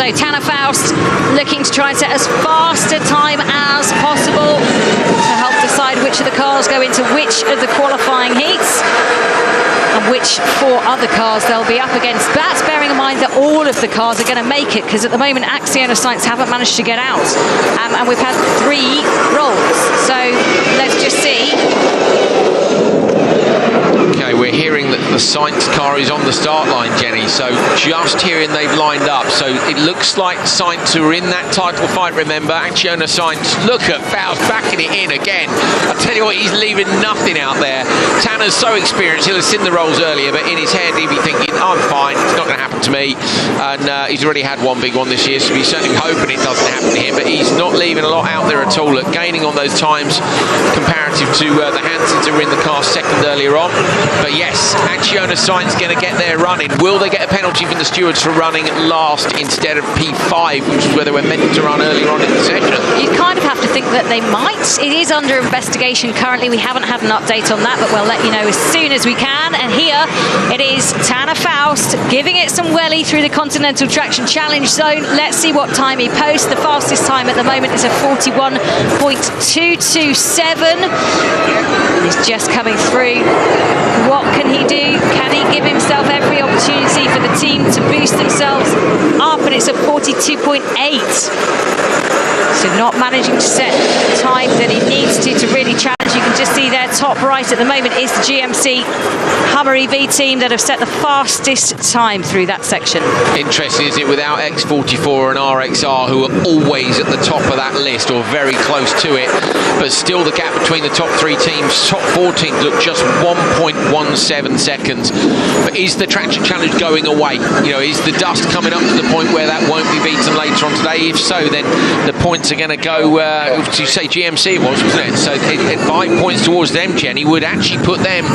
So Tanner Faust looking to try and set as fast a time as possible to help decide which of the cars go into which of the qualifying heats and which 4 other cars they'll be up against. That's bearing in mind that all of the cars are going to make it, because at the moment Axion and Sainz haven't managed to get out, and we've had 3 rolls. So let's just see. Okay, we're hearing that the Sainz car is on the start line, Jenny, so just hearing they've lined up. So it looks like Sainz, who are in that title fight, remember, Axion Sainz. Look at Faust backing it in again. I tell you what, he's leaving nothing out there. Tanner's so experienced, he'll have seen the rolls earlier, but in his head he'll be thinking, I'm fine, it's not going to happen to me. And he's already had one big one this year, so he's certainly hoping it doesn't happen to him, but he's not leaving a lot out there at all, gaining on those times comparative to the Hansons who were in the car second earlier on. But yes, Axion Sainz going to get there running. Will they get a penalty from the stewards for running last instead of P5, which is where they were meant to run earlier on in the session? You kind of have to think that they might. It is under investigation currently. We haven't had an update on that, but we'll let you know as soon as we can. And here it is Tanner Faust giving it some welly through the Continental Traction Challenge Zone. Let's see what time he posts. The fastest time at the moment is a 41.227. He's just coming through. What can he do? Can he give himself every opportunity for the team to boost themselves up? And it's a 42.8. So not managing to set the time that he needs to really challenge. You can just see there, top right at the moment is the GMC Hummer EV team that have set the fastest time through that section. Interesting, is it, without X44 and RXR, who are always at the top of that list or very close to it, but still the gap between the top 3 teams, top 4 teams, look just 1.17 seconds. But is the Traction Challenge going away? You know, is the dust coming up to the point where that won't be beaten later on today? If so, then the points are going to go to, say, GMC it was, wasn't it? So 5 points towards them, Jenny, would actually put them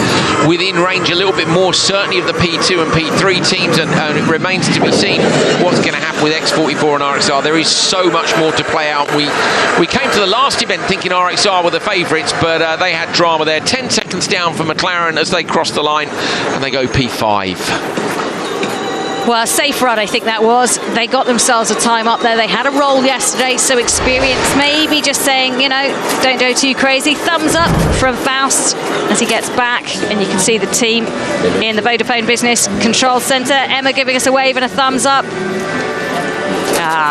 within range a little bit more, certainly of the P2 and P3 teams, and it remains to be seen what's going to happen with X44 and RXR. There is so much more to play out. We came to the last event thinking RXR were the favourites, but they had drama there. 10 seconds down for McLaren as they cross the line, and they go P5. Well, a safe run, I think that was. They got themselves a time up there. They had a roll yesterday, so experience maybe just saying, you know, don't go too crazy. Thumbs up from Faust as he gets back, and you can see the team in the Vodafone Business Control Centre. Emma giving us a wave and a thumbs up.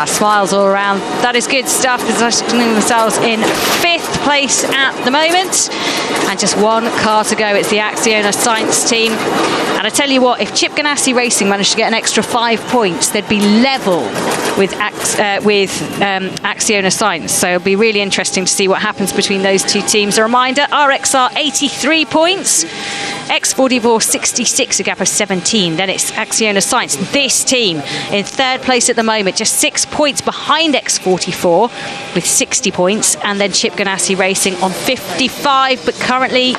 Smiles all around. That is good stuff. Positioning themselves in 5th place at the moment. And just 1 car to go. It's the Axion Sainz team. And I tell you what, if Chip Ganassi Racing managed to get an extra 5 points, they'd be level with Axion Sainz. So it'll be really interesting to see what happens between those 2 teams. A reminder, RXR 83 points. X44 66, a gap of 17. Then it's Axion Sainz. This team in 3rd place at the moment, just 6 points behind X44 with 60 points, and then Chip Ganassi Racing on 55. But currently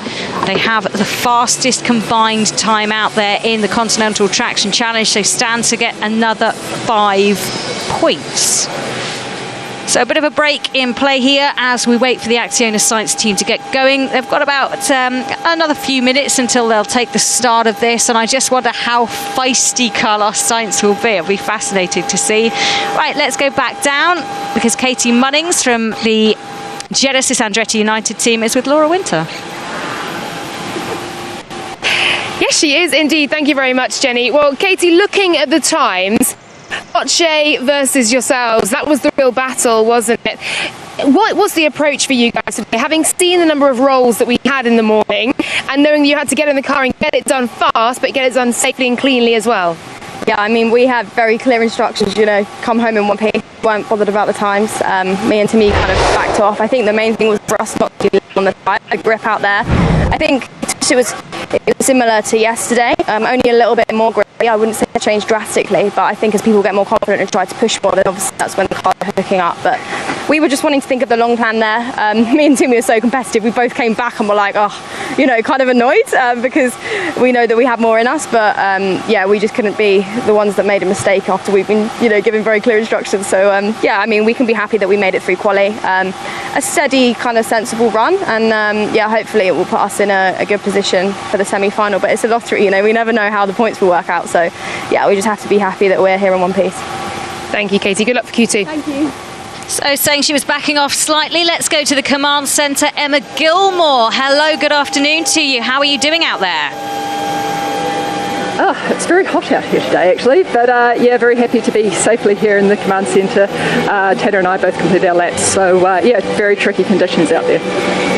they have the fastest combined time out there in the Continental Traction Challenge, so stand to get another 5 points. So a bit of a break in play here as we wait for the Axion Sainz team to get going. They've got about another few minutes until they'll take the start of this, and I just wonder how feisty Carlos Sainz will be. It'll be fascinating to see. Right, let's go back down, because Katie Munnings from the Genesis Andretti United team is with Laura Winter. Yes, she is indeed. Thank you very much, Jenny. Well, Katie, looking at the times, Porsche versus yourselves, that was the real battle, wasn't it? What was the approach for you guys today, having seen the number of rolls that we had in the morning and knowing you had to get in the car and get it done fast, but get it done safely and cleanly as well? Yeah, I mean, we had very clear instructions, you know, come home in one piece, weren't bothered about the times. Me and Tammy kind of backed off. I think the main thing was for us not to on the side, a grip out there. I think it was similar to yesterday, only a little bit more grip. I wouldn't say it changed drastically, but I think as people get more confident and try to push more, then obviously that's when the cars are hooking up. But we were just wanting to think of the long plan there. Me and Timmy were so competitive, we both came back and were like, oh, you know, kind of annoyed because we know that we have more in us. But yeah, we just couldn't be the ones that made a mistake after we've been, you know, given very clear instructions. So yeah, I mean, we can be happy that we made it through quali. A steady, kind of sensible run, and yeah, hopefully it will put us in a good position for the semi-final. But it's a lottery, you know, we never know how the points will work out. So yeah, we just have to be happy that we're here in one piece. Thank you, Katie. Good luck for Q2. Thank you. So saying she was backing off slightly, let's go to the command centre. Emma Gilmore, hello, good afternoon to you. How are you doing out there? Oh, it's very hot out here today, actually, but yeah, very happy to be safely here in the command centre. Tanner and I both completed our laps, so yeah, very tricky conditions out there.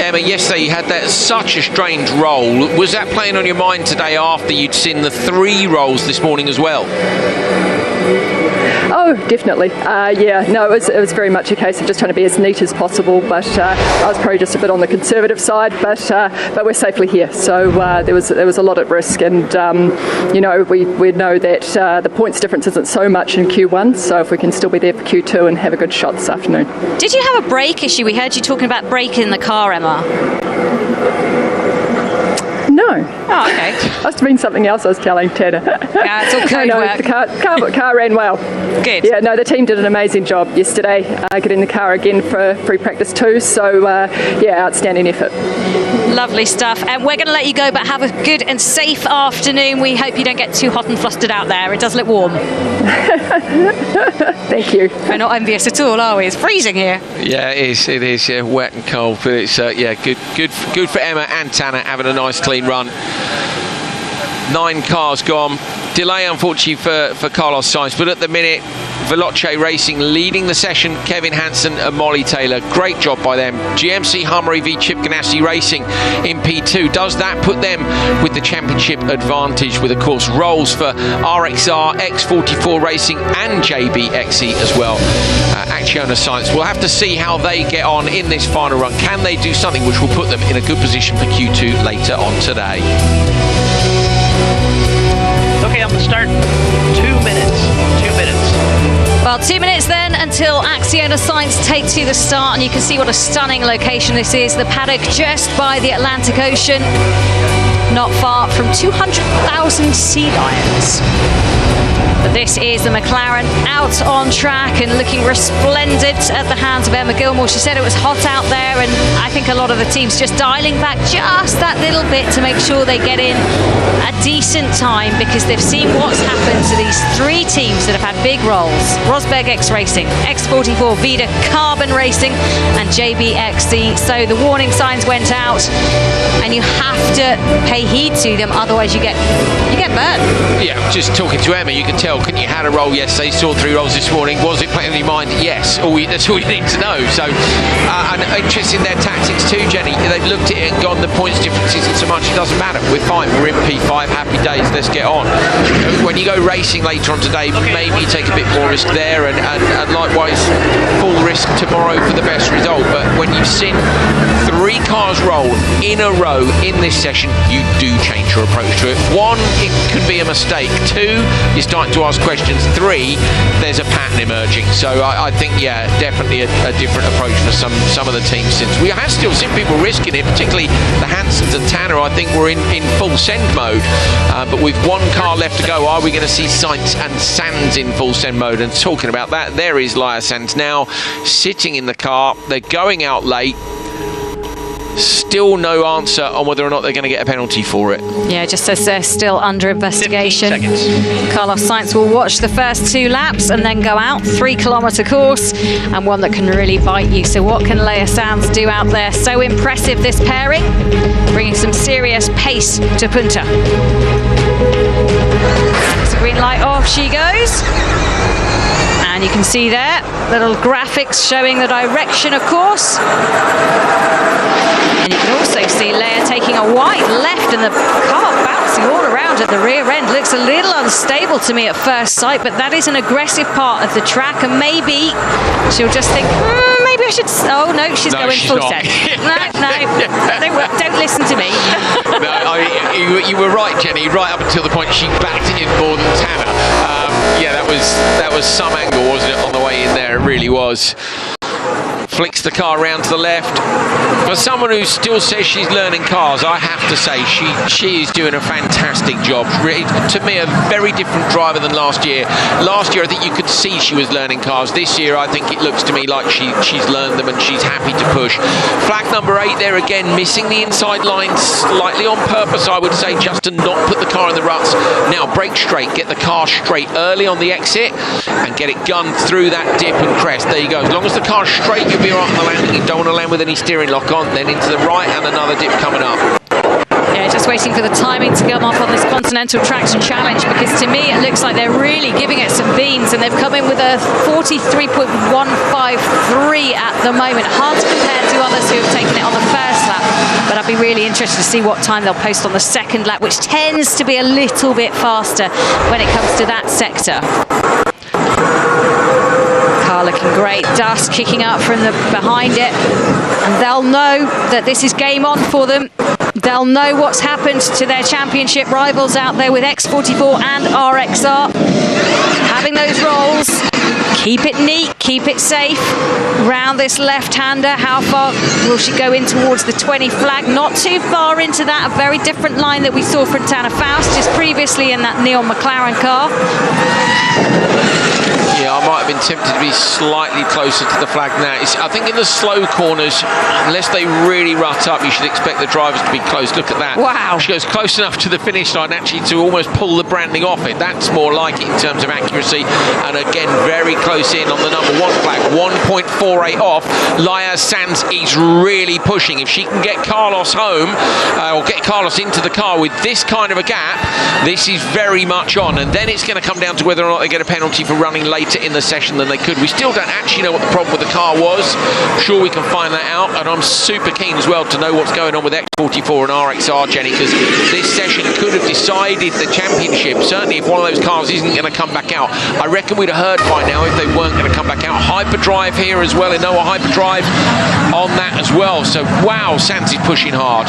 Emma, yesterday you had that such a strange roll. Was that playing on your mind today after you'd seen the 3 rolls this morning as well? Oh, definitely. Yeah, no, it was very much a case of just trying to be as neat as possible, but I was probably just a bit on the conservative side, but we're safely here. So there was a lot at risk, and you know, we know that the points difference isn't so much in Q1, so if we can still be there for Q2 and have a good shot this afternoon. Did you have a brake issue? We heard you talking about braking in the car, Emma. No. Oh, okay. Must have been something else I was telling Tanner. Yeah, it's all code work. The car ran well. Good. Yeah, no, the team did an amazing job yesterday, getting the car again for free practice 2. So, yeah, outstanding effort. Lovely stuff. And we're going to let you go, but have a good and safe afternoon. We hope you don't get too hot and flustered out there. It does look warm. Thank you. We're not envious at all, are we? It's freezing here. Yeah, it is. It is. Yeah, wet and cold, but it's yeah, good for Emma and Tanner having a nice clean run. 9 cars gone. Delay, unfortunately, for Carlos Sainz, but at the minute, Veloce Racing leading the session. Kevin Hansen and Molly Taylor. Great job by them. GMC Hummer v Chip Ganassi Racing in P2. Does that put them with the championship advantage, with, of course, rolls for RXR, X44 Racing and JBXE as well. Axion Sainz. We'll have to see how they get on in this final run. Can they do something which will put them in a good position for Q2 later on today? Okay, on the start. 2 minutes. 2 minutes. Well, 2 minutes then until Axion Sainz take to the start, and you can see what a stunning location this is. The paddock just by the Atlantic Ocean, not far from 200,000 sea lions. But this is the McLaren out on track and looking resplendent at the hands of Emma Gilmore. She said it was hot out there, and I think a lot of the teams just dialing back just that little bit to make sure they get in a decent time, because they've seen what's happened to these 3 teams that have had big roles. Rosberg X Racing, X44 Vida Carbon Racing and JBXE. So the warning signs went out, and you have to pay heed to them, otherwise you get burnt. Yeah, just talking to Emma, you can tell, couldn't you, had a roll yesterday, saw 3 rolls this morning. Was it playing in your mind? Yes. That's all you need to know. So, and interested in their tactics too, Jenny. They've looked at it and gone, the points difference isn't so much, it doesn't matter. We're fine. We're in P5, happy days, let's get on. When you go racing later on today, maybe you take a bit more risk there, and likewise, full risk tomorrow for the best result. But when you've seen 3 cars roll in a row in this session, you do change your approach to it. 1, it can be a mistake. 2, you're starting to ask questions. 3, there's a pattern emerging. So I think, yeah, definitely a different approach for some of the teams, since we have still seen people risking it, particularly the Hansons and Tanner. I think we're in full send mode, but with 1 car left to go, are we going to see Sainz and Sanz in full send mode? And talking about that, there is Laia Sanz now sitting in the car. They're going out late. Still no answer on whether or not they're going to get a penalty for it. Yeah, just says they're still under investigation. 15 seconds. Carlos Sainz will watch the first 2 laps and then go out. 3-kilometre course, and one that can really bite you. So what can Laia Sanz do out there? So impressive, this pairing, bringing some serious pace to Punta. It's a green light off, she goes. And you can see there, little graphics showing the direction, of course. And you can also see Laia taking a wide left, and the car bouncing all around at the rear end. Looks a little unstable to me at first sight, but that is an aggressive part of the track, and maybe she'll just think, maybe I should... Oh, no, she's going full set. No, don't listen to me. No, you were right, Jenny, right up until the point she backed it in more than Tanner. Yeah, that was some angle, wasn't it, on the way in there? It really was. flicks the car around to the left. For someone who still says she's learning cars, I have to say she is doing a fantastic job. Really, to me, a very different driver than last year. Last year, I think you could see she was learning cars. This year, I think it looks to me like she's learned them and she's happy to push. Flag number 8 there again, missing the inside line slightly on purpose, I would say, just to not put the car in the ruts. Now, brake straight, get the car straight early on the exit and get it gunned through that dip and crest. There you go. As long as the car's straight, you'll be right on the landing. You don't want to land with any steering lock on. Then into the right and another dip coming up. Yeah, just waiting for the timing to come off on this Continental Traction Challenge, because to me it looks like they're really giving it some beans, and they've come in with a 43.153 at the moment. Hard to compare to others who have taken it on the first lap, but I'd be really interested to see what time they'll post on the second lap, which tends to be a little bit faster when it comes to that sector. Car looking great, dust kicking up from the behind it, and they'll know that this is game on for them. They'll know what's happened to their championship rivals out there with X44 and RXR. Having those rolls, keep it neat, keep it safe. Round this left-hander, how far will she go in towards the 20 flag? Not too far into that, a very different line that we saw from Tanner Faust just previously in that Neon McLaren car. Yeah, I might have been tempted to be slightly closer to the flag now. I think in the slow corners, unless they really rut up, you should expect the drivers to be close. Look at that. Wow. She goes close enough to the finish line actually to almost pull the branding off it. That's more like it in terms of accuracy. And again, very close in on the number 1 flag. 1.48 off. Laia Sanz is really pushing. If she can get Carlos home, or get Carlos into the car with this kind of a gap, this is very much on. And then it's going to come down to whether or not they get a penalty for running later in the session than they could. We still don't actually know what the problem with the car was. I'm sure we can find that out, and I'm super keen as well to know what's going on with X44 and RXR, Jenny, because this session could have decided the championship. Certainly if one of those cars isn't going to come back out. I reckon we'd have heard by now if they weren't going to come back out. Hyperdrive here as well, Inoa Hyperdrive on that as well. So wow, Sanz is pushing hard.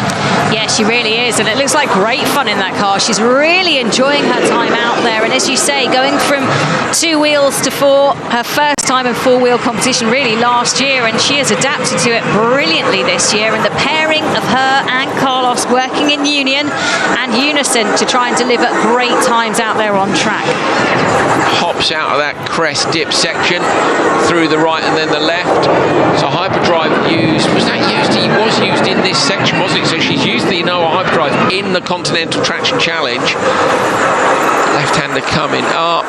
Yeah, she really is, and it looks like great fun in that car. She's really enjoying her time out there, and as you say, going from 2 wheels to 4, her first time in 4-wheel competition really last year, and she has adapted to it brilliantly this year, and the pairing of her and Carlos working in union and unison to try and deliver great times out there on track. Hops out of that crest dip section through the right and then the left. So Hyperdrive was that used? It was used in this section, wasn't it? So she's used the Inoa Hyperdrive in the Continental Traction Challenge. Left-hander coming up.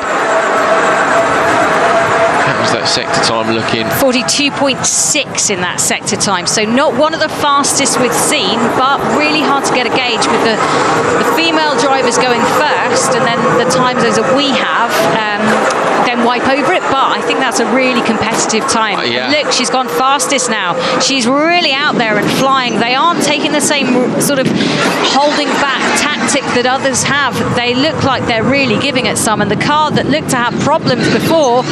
How's that sector time looking? 42.6 in that sector time, so not one of the fastest we've seen, but really hard to get a gauge with the female drivers going first, and then the times as we have then wipe over it. But I think that's a really competitive time. Yeah. Look, she's gone fastest now. She's really out there and flying. They aren't taking the same sort of holding back tactic that others have. They look like they're really giving it some, and the car that looked to have problems before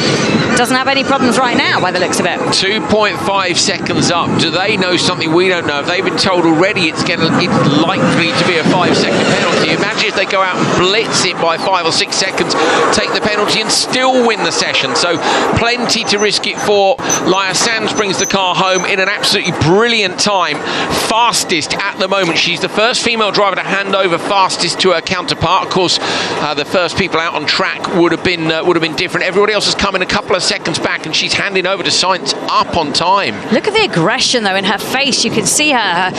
doesn't have any problems right now by the looks of it. 2.5 seconds up. Do they know something we don't know? If they've been told already it's likely to be a 5-second penalty, imagine if they go out and blitz it by 5 or 6 seconds, take the penalty and still win the session. So plenty to risk it for. Laia Sanz brings the car home in an absolutely brilliant time. Fastest at the moment. She's the first female driver to hand over fastest to her counterpart. Of course, the first people out on track would have been different. Everybody else has come in a couple of seconds back, and she's handing over to Sainz up on time. Look at the aggression though in her face. You can see her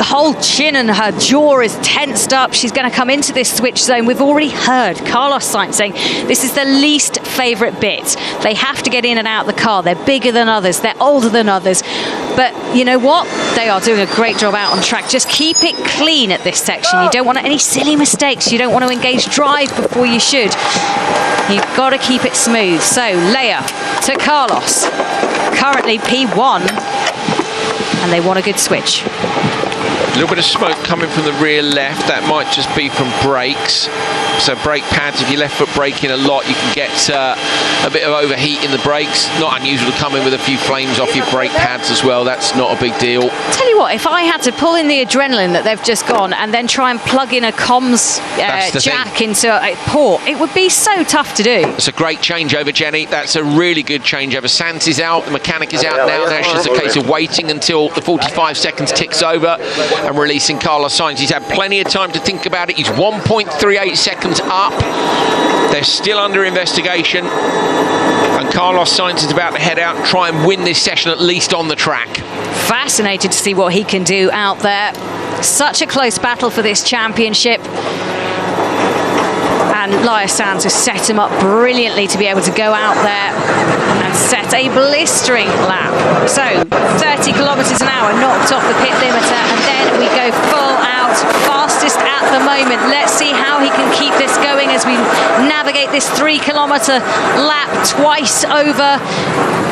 whole chin and her jaw is tensed up. She's going to come into this switch zone. We've already heard Carlos Sainz saying this is the least favourite bit. They have to get in and out of the car. They're bigger than others, they're older than others, but you know what, they are doing a great job out on track. Just keep it clean at this section. You don't want any silly mistakes. You don't want to engage drive before you should. You've got to keep it smooth. So Laia to Carlos, currently P1, and they want a good switch. A little bit of smoke coming from the rear left. That might just be from brakes. So brake pads, if your left foot braking a lot, you can get a bit of overheat in the brakes. Not unusual to come in with a few flames off your brake pads as well. That's not a big deal. Tell you what, if I had to pull in the adrenaline that they've just gone and then try and plug in a comms jack into a port, it would be so tough to do. It's a great changeover, Jenny. That's a really good changeover. Sainz is out, the mechanic is out now. Now it's just a case of waiting until the 45 seconds ticks over and releasing Carlos Sainz. He's had plenty of time to think about it. He's 1.38 seconds up. They're still under investigation. And Carlos Sainz is about to head out and try and win this session, at least on the track. Fascinated to see what he can do out there. Such a close battle for this championship. And Laia Sanz has set him up brilliantly to be able to go out there and set a blistering lap. So 30 kilometres an hour knocked off the pit limiter, and then we go full out, fastest at the moment. Let's see how he can keep this going as we navigate this 3 kilometre lap twice over.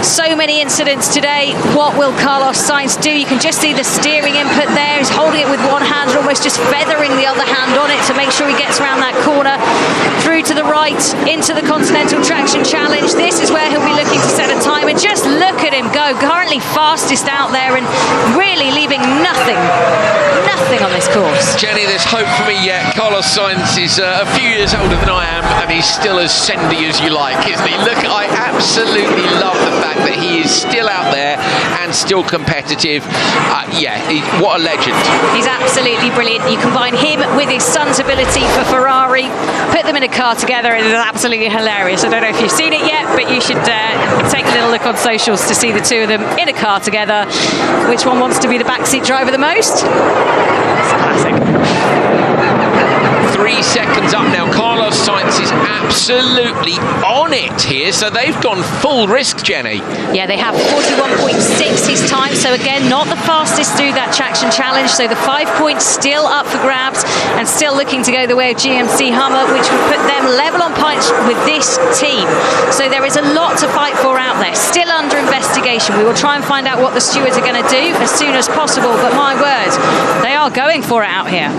So many incidents today. What will Carlos Sainz do? You can just see the steering input there. He's holding it with one hand, almost just feathering the other hand on it to make sure he gets around that corner. Through to the right, into the Continental Traction Challenge. This is where he'll be looking to set a time, and just look at him go. Currently fastest out there and really leaving nothing on this course. Jenny, there's hope for me yet. Carlos Sainz is a few years older than I am, and he's still as sendy as you like, isn't he? Look, I absolutely love the fact that he is still out there and still competitive. What a legend. He's absolutely brilliant. You combine him with his son's ability for Ferrari, put them in a car together, and it's absolutely hilarious. I don't know if you've seen it yet, but you should take a little look on socials to see the two of them in a car together. Which one wants to be the backseat driver the most? It's a classic. 3 seconds up now. Carlos Sainz is absolutely on it here, so they've gone full risk, Jenny. Yeah, they have 41.6 his time, so again, not the fastest through that traction challenge, so the 5 points still up for grabs and still looking to go the way of GMC Hummer, which would put them level on points with this team. So there is a lot to fight for out there, still under investigation. We will try and find out what the stewards are going to do as soon as possible, but my word, they are going for it out here.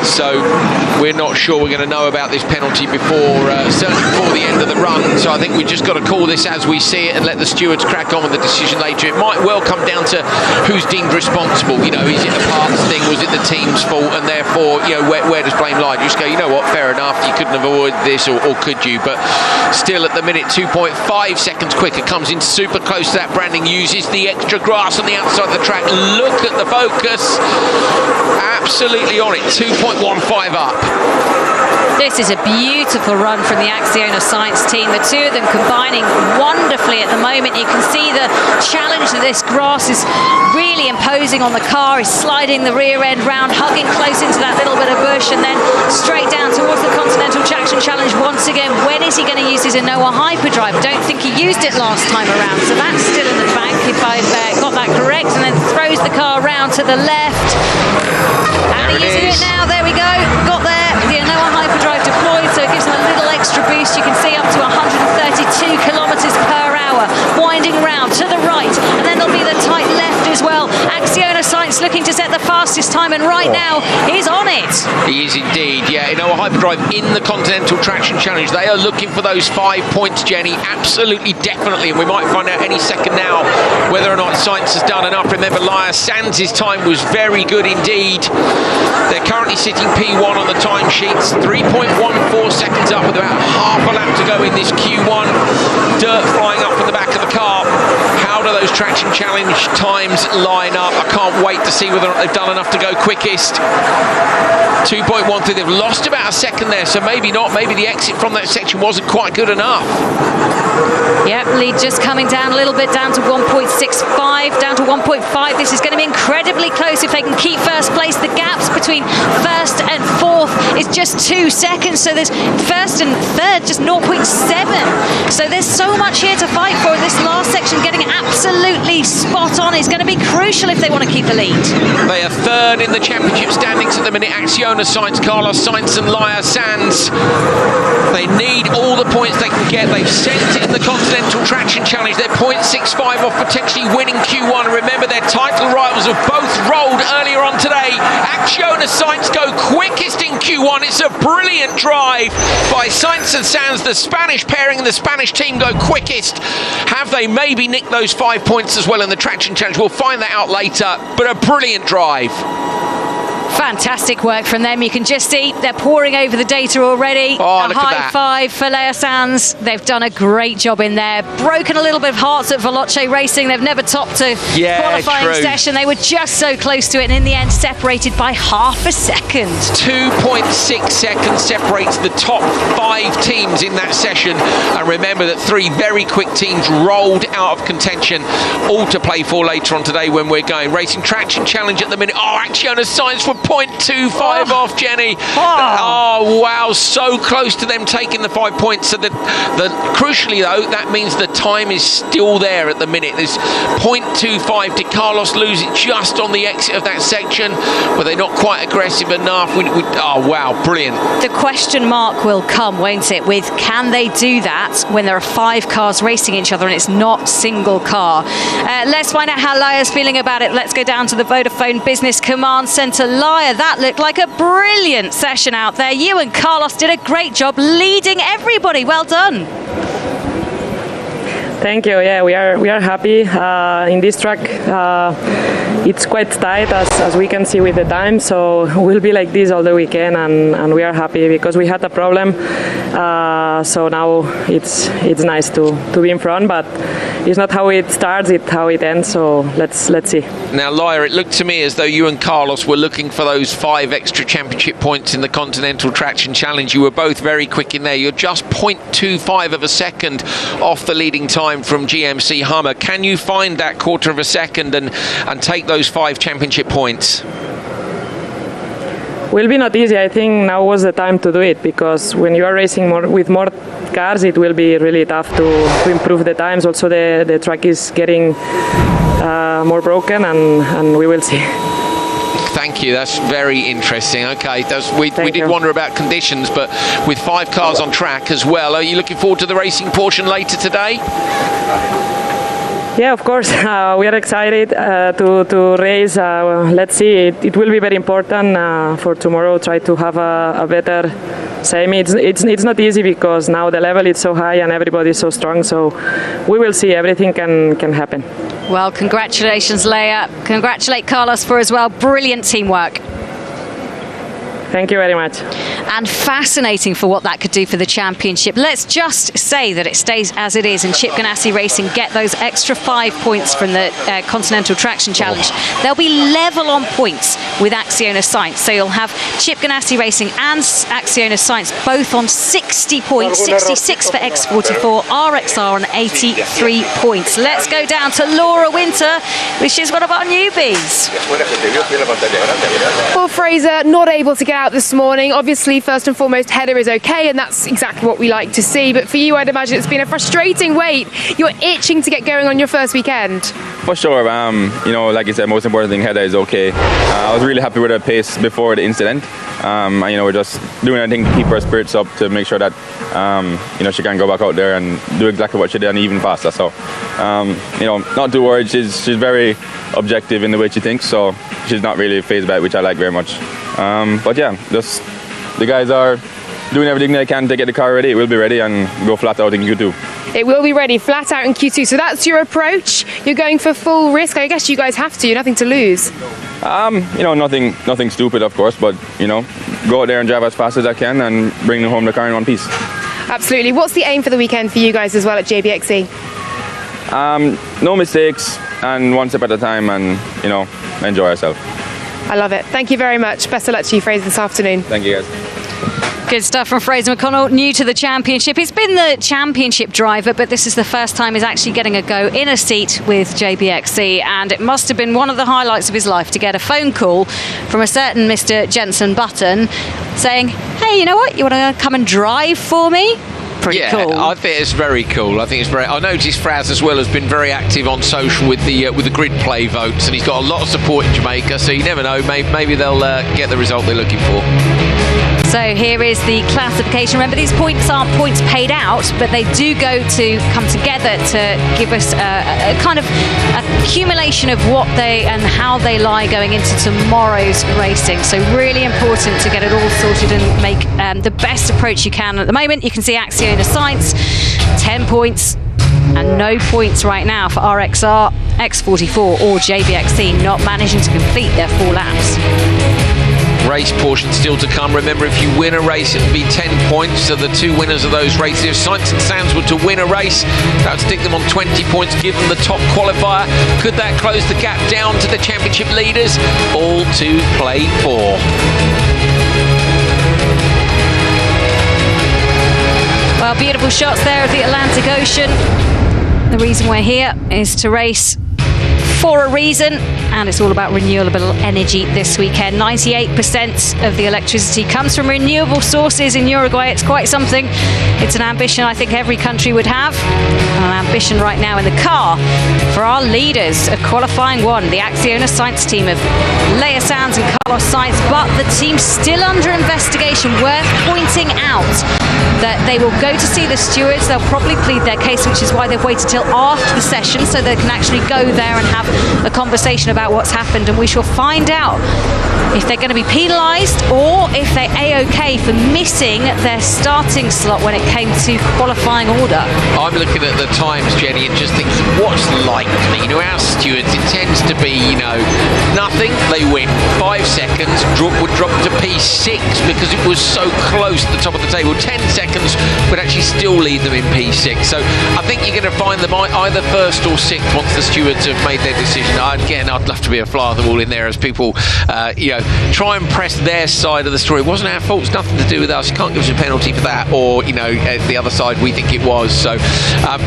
So we're not sure we're going to know about this penalty certainly before the end of the run. So I think we've just got to call this as we see it and let the stewards crack on with the decision later. It might well come down to who's deemed responsible. You know, is it the parts thing? Was it the team's fault? And therefore, you know, where does blame lie? You just go, you know what, fair enough. You couldn't have avoided this, or could you? But still, at the minute, 2.5 seconds quicker. Comes in super close to that. Branding uses the extra grass on the outside of the track. Look at the focus. Absolutely on it. 2.15 up. This is a beautiful run from the Axion Sainz team. The two of them combining wonderfully at the moment. You can see the challenge that this grass is really imposing on the car. Is sliding the rear end round, hugging close into that little bit of bush, and then straight down towards the Continental Traction Challenge once again. When is he going to use his Inoa Hyperdrive? Don't think he used it last time around, so that's still in the bank if I've got that correct. And then throws the car round to the left. And he's using it now. There we go. Got there. The Inoa Hyperdrive deployed, so it gives them a little extra boost. You can see up to 132 kilometres per hour, winding round to the right, and then there'll be the tight left as well. Axion Sainz looking to set the fastest time, and right now he's on it. He is indeed, yeah. Inoa Hyperdrive in the Continental Traction Challenge. They are looking for those 5 points, Jenny. Absolutely, definitely, and we might find out any second now whether or not Sainz has done enough. Remember, Laia Sanz's time was very good indeed. They're currently sitting P1 on the timesheets, 3.14 seconds up with about half a lap to go in this Q1. Dirt flying up from the back of the car. How do those traction challenge times line up? I can't wait to see whether or not they've done enough to go quickest. 2.13, they've lost about a second there, so maybe not. Maybe the exit from that section wasn't quite good enough. Yep, lead just coming down a little bit, down to 1.65, down to 1.5. This is going to be incredibly close if they can keep first place. The gaps between first and fourth is just 2 seconds, so there's first and third just 0.7. So there's so much here to fight for. This last section getting absolutely spot on is going to be crucial if they want to keep the lead. They are third in the championship standings at the minute. Axion Sainz, Carlos Sainz and Laia Sanz. They need all the points they can get. They've sent it in the Continental Traction Challenge. They're 0.65 off potentially winning Q1. And remember, their title rivals have both rolled earlier on today. Axion and Sainz go quickest in Q1. It's a brilliant drive by Sainz and Sanz. The Spanish pairing and the Spanish team go quickest. Have they maybe nicked those 5 points as well in the Traction Challenge? We'll find that out later, but a brilliant drive. Fantastic work from them. You can just see they're pouring over the data already. Oh, a high five for Laia Sanz. They've done a great job in there. Broken a little bit of hearts at Veloce Racing. They've never topped a qualifying session. They were just so close to it, and in the end separated by half a second. 2.6 seconds separates the top 5 teams in that session. And remember that 3 very quick teams rolled out of contention, all to play for later on today when we're going. Racing Traction Challenge at the minute. Oh, Axion and Sainz were 0.25 off, Jenny. Oh, wow, so close to them taking the 5 points. So crucially, though, that means the time is still there at the minute. There's 0.25. Did Carlos lose it just on the exit of that section? Were they not quite aggressive enough? Oh, wow, brilliant. The question mark will come, won't it, with can they do that when there are 5 cars racing each other and it's not single car? Let's find out how Laia's feeling about it. Let's go down to the Vodafone Business Command Centre. Laia, that looked like a brilliant session out there. You and Carlos did a great job leading everybody. Well done. Thank you. Yeah, we are happy in this track. It's quite tight as we can see with the time, so we'll be like this all the weekend, and we are happy because we had a problem. So now it's nice to be in front, but it's not how it starts, it's how it ends. So let's see. Now, Laia, it looked to me as though you and Carlos were looking for those 5 extra championship points in the Continental Traction Challenge. You were both very quick in there. You're just 0.25 of a second off the leading time from GMC Hummer. Can you find that quarter of a second and take those 5 championship points? Will be not easy. I think now was the time to do it, because when you are racing with more cars, it will be really tough to improve the times. Also, the track is getting more broken, and we will see. Thank you. That's very interesting. Okay, we did wonder about conditions, but with 5 cars on track as well, are you looking forward to the racing portion later today? Yeah, of course. We are excited to race. Let's see. It will be very important for tomorrow. Try to have a better semi. It's not easy because now the level is so high and everybody is so strong. So we will see. Everything can happen. Well, congratulations, Laia. Congratulate Carlos for as well. Brilliant teamwork. Thank you very much. And fascinating for what that could do for the championship. Let's just say that it stays as it is and Chip Ganassi Racing get those extra 5 points from the Continental Traction Challenge. They'll be level on points with Axion and Sainz. So you'll have Chip Ganassi Racing and Axion and Sainz both on 60 points, 66 for X44, RXR on 83 points. Let's go down to Laura Winter, which is one of our newbies. Well, Fraser, not able to get out this morning. Obviously, first and foremost, header is okay, and that's exactly what we like to see. But for you, I'd imagine it's been a frustrating wait. You're itching to get going on your first weekend. For sure. You know, like you said, most important thing, header is okay. I was really happy with her pace before the incident. And, you know, we're just doing anything to keep her spirits up to make sure that, you know, she can go back out there and do exactly what she did and even faster. So, you know, not too worried. She's very objective in the way she thinks, so she's not really phased by it, which I like very much. But yeah, just the guys are doing everything they can to get the car ready. It will be ready and go flat out in Q2. It will be ready flat out in Q2. So that's your approach. You're going for full risk. I guess you guys have to. Nothing to lose. You know, nothing stupid, of course, but you know, go out there and drive as fast as I can and bring home the car in one piece. Absolutely. What's the aim for the weekend for you guys as well at JBXE? No mistakes and one step at a time, and you know, enjoy ourselves. I love it. Thank you very much. Best of luck to you, Fraser, this afternoon. Thank you, guys. Good stuff from Fraser McConnell, new to the championship. He's been the championship driver, but this is the first time he's actually getting a go in a seat with JBXE, and it must have been one of the highlights of his life to get a phone call from a certain Mr. Jenson Button saying, hey, you know what, you want to come and drive for me? Pretty cool. I think it's very cool. I think it's very. I noticed Fraz as well has been very active on social with the grid play votes, and he's got a lot of support in Jamaica. So you never know. Maybe they'll get the result they're looking for. So here is the classification. Remember, these points aren't points paid out, but they do go to come together to give us a kind of accumulation of what they and how they lie going into tomorrow's racing. So really important to get it all sorted and make the best approach you can. At the moment, you can see Axion and Sainz, 10 points and no points right now for RXR, X44 or JBXC not managing to complete their 4 laps. Race portion still to come. Remember, if you win a race, it will be 10 points. So the 2 winners of those races, if Sainz and Sanz were to win a race, that would stick them on 20 points, give them the top qualifier. Could that close the gap down to the championship leaders? All to play for. Well, beautiful shots there of the Atlantic Ocean. The reason we're here is to race for a reason, and it's all about renewable energy this weekend. 98% of the electricity comes from renewable sources in Uruguay. It's quite something. It's an ambition I think every country would have, and an ambition right now in the car for our leaders of qualifying 1, the Axion Sainz team of Laia Sanz and Carlos Sainz, but the team's still under investigation. Worth pointing out that they will go to see the stewards. They'll probably plead their case, which is why they've waited till after the session so they can actually go there and have a conversation about what's happened, and we shall find out if they're going to be penalised or if they're A-OK for missing their starting slot when it came to qualifying order. I'm looking at the times, Jenny, and just thinking, what's likely? You know, our stewards, it tends to be, you know, nothing, they win 5 seconds, would drop to P6 because it was so close at the top of the table. 10 seconds would actually still leave them in P6. So I think you're going to find them either first or sixth once the stewards have made their decision. Again, I'd love to be a fly on the wall in there as people, you know, try and press their side of the story. It wasn't our fault. It's nothing to do with us. You can't give us a penalty for that, or, you know, the other side, we think it was. So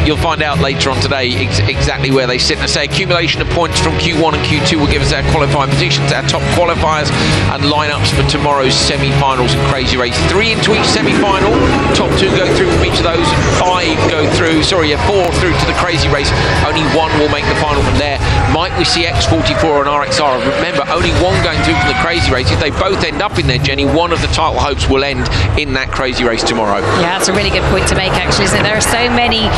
you'll find out later on today exactly where they sit. And I say accumulation of points from Q1 and Q2 will give us our qualifying positions, our top qualifiers and lineups for tomorrow's semi-finals and crazy race. 3 into each semi-final. Top 2 go through from each of those, and 5 go through. 4 through to the crazy race. Only 1 will make the final from there. Might we see X44 and RXR? Remember, only 1 going through from the crazy race. If they both end up in there, Jenny, one of the title hopes will end in that crazy race tomorrow. Yeah, that's a really good point to make, actually, isn't it? There are so many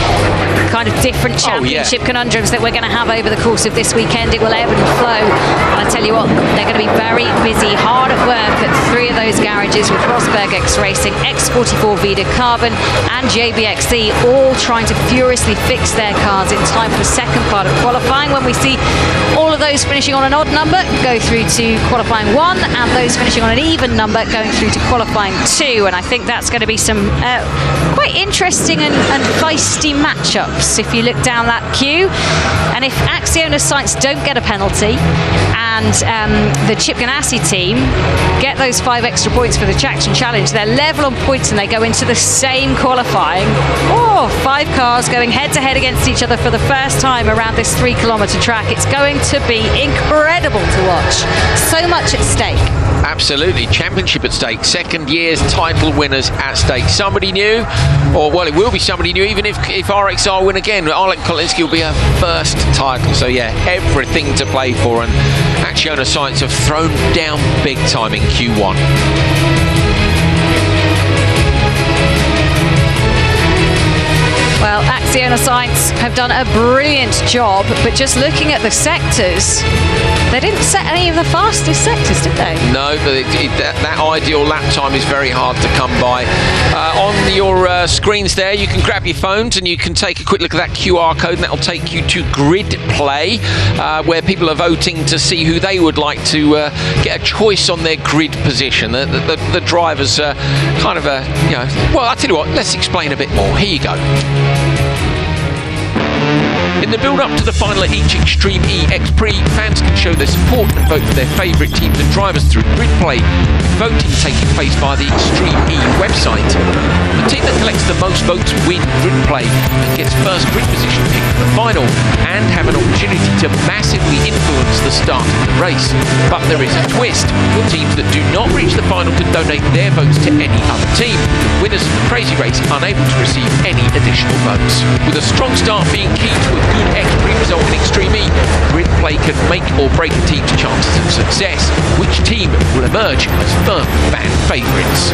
kind of different championship conundrums that we're going to have over the course of this weekend. It will ebb and flow. And I tell you what, they're going to be very busy, hard at work at 3 of those garages with Rosberg X Racing, X44 Vida Carbon and JBXC, all trying to furiously fix their cars in time for the second part of qualifying, when we see all of those finishing on an odd number go through to qualifying 1 and those finishing on an even number going through to qualifying 2. And I think that's going to be some quite interesting and feisty matchups if you look down that queue. And if Axion and Sainz don't get a penalty and the Chip Ganassi team get those 5 extra points for the Traction Challenge, they're level on points and they go into the same qualifying. 5 cars going head-to-head against each other for the first time around this 3-kilometre track. It's going to be incredible to watch. So much at stake. Absolutely. Championship at stake. Second year's title winners at stake. Somebody new, or well, it will be somebody new, even if RXR win again. Arlek Kolinski will be her first title. So yeah, everything to play for. And Axion and Sainz have thrown down big time in Q1. Well, Axion and Sainz have done a brilliant job, but just looking at the sectors, they didn't set any of the fastest sectors, did they? No, but that ideal lap time is very hard to come by. On your screens there, you can grab your phones and you can take a quick look at that QR code, and that will take you to Grid Play, where people are voting to see who they would like to get a choice on their grid position. The drivers kind of you know, well, I'll tell you what, let's explain a bit more. Here you go. In the build-up to the final at each Extreme E X Prix, fans can show their support and vote for their favourite teams and drivers through Grid Play, with voting taking place via the Extreme E website. The team that collects the most votes win Grid Play and gets first grid position picked for the final, and have an opportunity to massively influence the start of the race. But there is a twist. The teams that do not reach the final can donate their votes to any other team, with winners of the crazy race unable to receive any additional votes. With a strong start being key to a good X3 result in Extreme E, grid play can make or break a team's chances of success. Which team will emerge as firm fan favourites?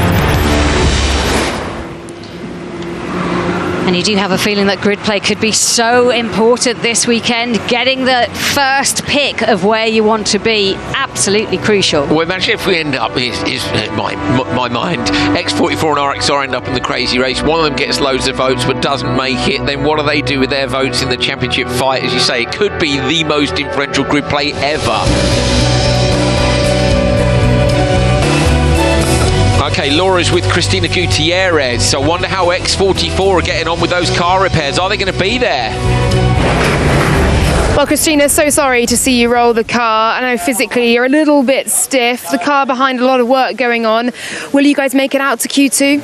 And you do have a feeling that grid play could be so important this weekend. Getting the first pick of where you want to be, absolutely crucial. Well, imagine if we end up, is my mind, X44 and RXR end up in the crazy race. One of them gets loads of votes but doesn't make it. Then what do they do with their votes in the championship fight? As you say, it could be the most influential grid play ever. Okay, Laura's with Cristina Gutierrez, so I wonder how X44 are getting on with those car repairs. Are they going to be there? Well, Cristina, so sorry to see you roll the car. I know physically you're a little bit stiff. The car behind a lot of work going on. Will you guys make it out to Q2?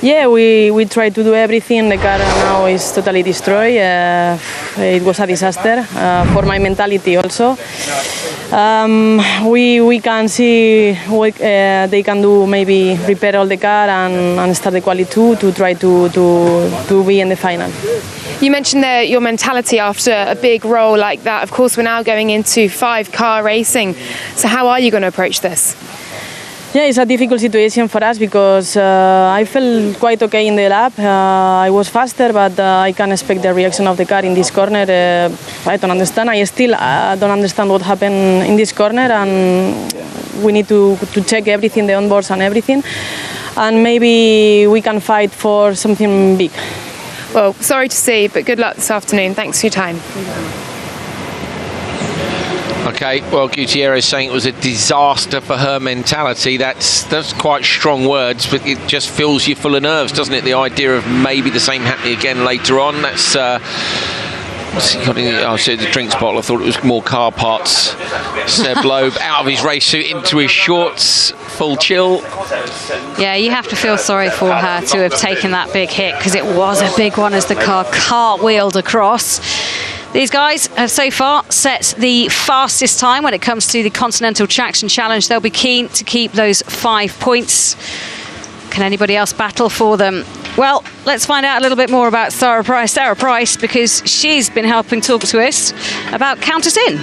Yeah, we try to do everything. The car now is totally destroyed. It was a disaster for my mentality also. We can see what they can do, maybe repair all the car and start the quali 2 to try to be in the final. You mentioned your mentality after a big roll like that. Of course, we're now going into 5-car racing. So how are you going to approach this? Yeah, it's a difficult situation for us because I felt quite okay in the lap. I was faster, but I can't expect the reaction of the car in this corner. I don't understand. I still don't understand what happened in this corner, and we need to check everything, the onboards and everything, and maybe we can fight for something big. Well, sorry to see, but good luck this afternoon. Thanks for your time. Okay, well, Gutierrez saying it was a disaster for her mentality. That's quite strong words, but it just fills you full of nerves, doesn't it? The idea of maybe the same happening again later on. That's what's he got in the, oh, so the drinks bottle. I thought it was more car parts. Seb Loeb out of his race suit into his shorts, full chill. Yeah, you have to feel sorry for her to have taken that big hit, because it was a big one as the car cartwheeled across. These guys have so far set the fastest time when it comes to the Continental Traction Challenge. They'll be keen to keep those 5 points. Can anybody else battle for them? Well, let's find out a little bit more about Sarah Price, because she's been helping talk to us about Count Us In.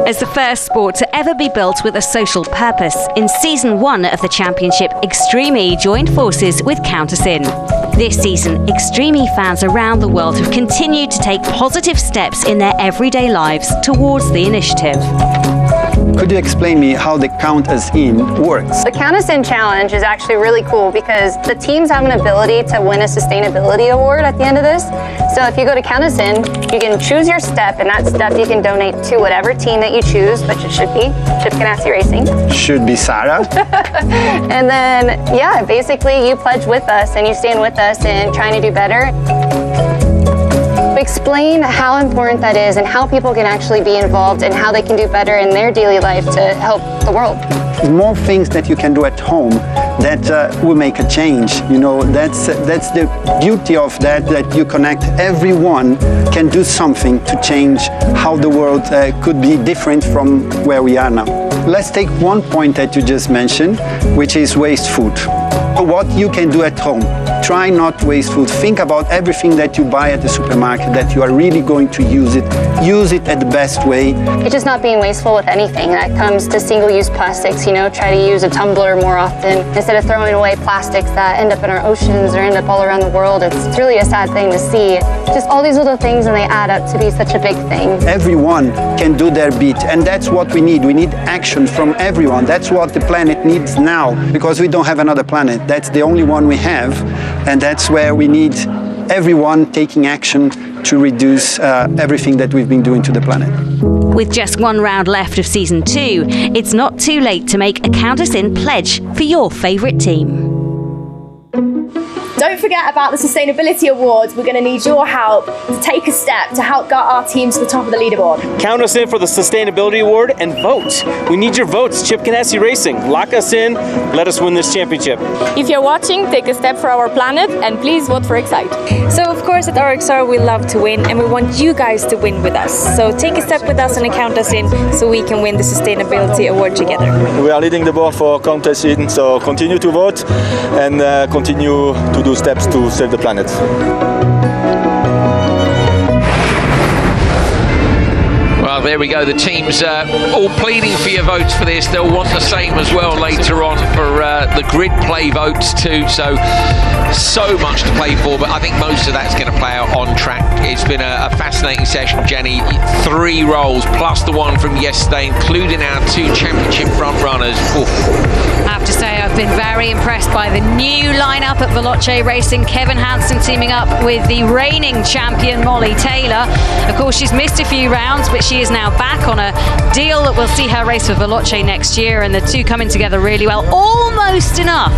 As the first sport to ever be built with a social purpose, in Season 1 of the Championship, Extreme E joined forces with Count Us In. This season, Extreme E fans around the world have continued to take positive steps in their everyday lives towards the initiative. Could you explain me how the Count Us In works? The Count Us In challenge is actually really cool because the teams have an ability to win a sustainability award at the end of this. So if you go to Count Us In, you can choose your step, and that step you can donate to whatever team that you choose, which it should be Chip Ganassi Racing. Should be Sarah. And then, yeah, basically you pledge with us and you stand with us in trying to do better. Explain how important that is and how people can actually be involved and how they can do better in their daily life to help the world. More things that you can do at home that will make a change. You know, that's the beauty of that you connect. Everyone can do something to change how the world could be different from where we are now. Let's take one point that you just mentioned, which is waste food. What you can do at home. Try not to waste food. Think about everything that you buy at the supermarket, that you are really going to use it. Use it at the best way. It's just not being wasteful with anything. That comes to single-use plastics, you know, try to use a tumbler more often instead of throwing away plastics that end up in our oceans or end up all around the world. It's really a sad thing to see. Just all these little things, and they add up to be such a big thing. Everyone can do their bit, and that's what we need. We need action from everyone. That's what the planet needs now, because we don't have another planet. That's the only one we have. And that's where we need everyone taking action to reduce everything that we've been doing to the planet. With just one round left of Season 2, it's not too late to make a Count Us In pledge for your favourite team. Don't forget about the Sustainability Awards. We're going to need your help to take a step to help get our team to the top of the leaderboard. Count us in for the Sustainability Award and vote. We need your votes. Chip Ganassi Racing. Lock us in. Let us win this championship. If you're watching, take a step for our planet and please vote for Excite. So of course at RXR we love to win and we want you guys to win with us. So take a step with us and Count Us In so we can win the Sustainability Award together. We are leading the board for Count Us In, so continue to vote and continue to do steps to save the planet. Well, there we go. The teams all pleading for your votes for this. They'll want the same as well later on for the grid play votes too. So much to play for, but I think most of that's going to play out on track. It's been a fascinating session, Jenny. 3 rolls plus the one from yesterday, including our 2 championship front runners. Oof. I have to say, I've been very impressed by the new lineup at Veloce Racing. Kevin Hansen teaming up with the reigning champion Molly Taylor. Of course, she's missed a few rounds, but she is now back on a deal that will see her race for Veloce next year, and the two coming together really well. Almost enough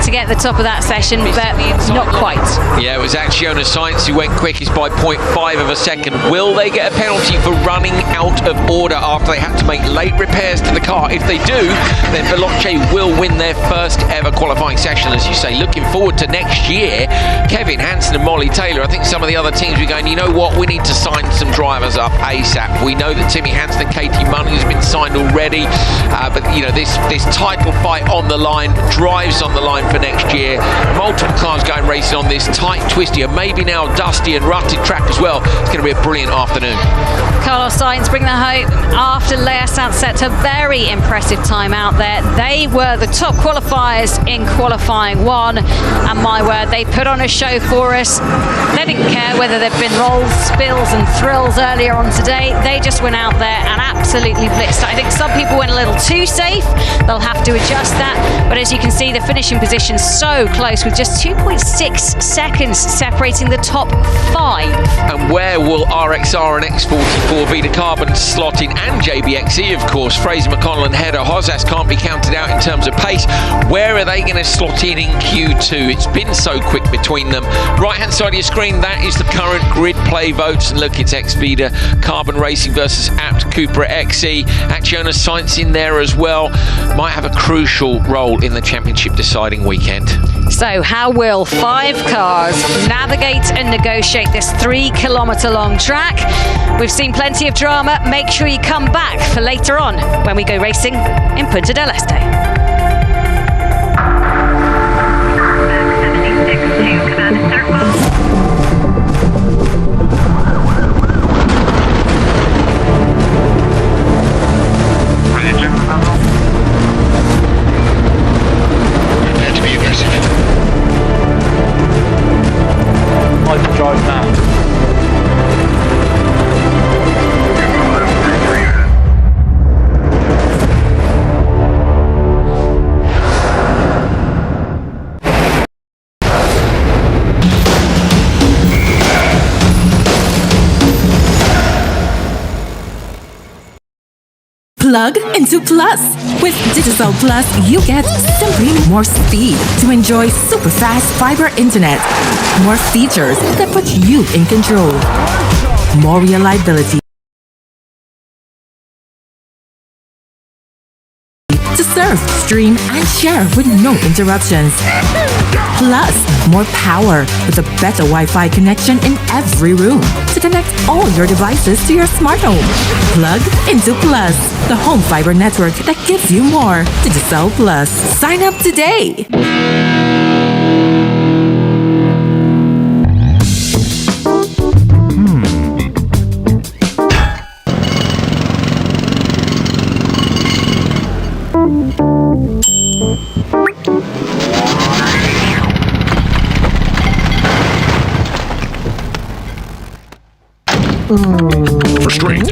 to get the top of that session, but not quite. Yeah, it was Axion Sainz who went quickest by 0.5 of a second. Will they get a penalty for running out of order after they had to make late repairs to the car? If they do, then Veloce will win their first ever qualifying session. As you say, looking forward to next year. Kevin Hansen and Molly Taylor. I think some of the other teams are going, you know what, we need to sign some drivers up ASAP. We know that Timmy Hansen and Katie Munning has been signed already, but you know, this title fight on the line, drives on the line for next year. Multiple cars going racing on this tight, twisty, and maybe now dusty and rutted track as well. It's going to be a brilliant afternoon. Carlos Sainz bringing the home after Laia Sanz set a very impressive time out there. They were the top qualifiers in qualifying 1, and my word, they put on a show for us. They didn't care whether there'd been rolls, spills and thrills earlier on today. They just went out there and absolutely blitzed. I think some people went a little too safe. They'll have to adjust that, but as you can see, the finishing position so close with just 2.6 seconds separating the top 5. And where will RXR and X44 Vita Carbon slot in, and JBXE of course? Fraser McConnell and Heather Hozas can't be counted out in terms of pace. Where are they going to slot in Q2? It's been so quick between them. Right hand side of your screen, that is the current grid play votes, and look, it's X-Vita Carbon Racing versus Apt Cupra XE. Axion Sainz in there as well. Might have a crucial role in the championship deciding weekend. So how will 5 cars navigate and negotiate this 3-kilometre long track? We've seen plenty of drama. Make sure you come back for later on when we go racing in Punta Del Este. Drive now. Plug into Plus. With Digital Plus, you get simply more speed to enjoy super fast fiber internet, more features that put you in control, more reliability to surf, stream, and share with no interruptions. Plus, more power with a better Wi-Fi connection in every room to connect all your devices to your smart home. Plug into Plus, the home fiber network that gives you more. Digital Plus. Sign up today. For strength.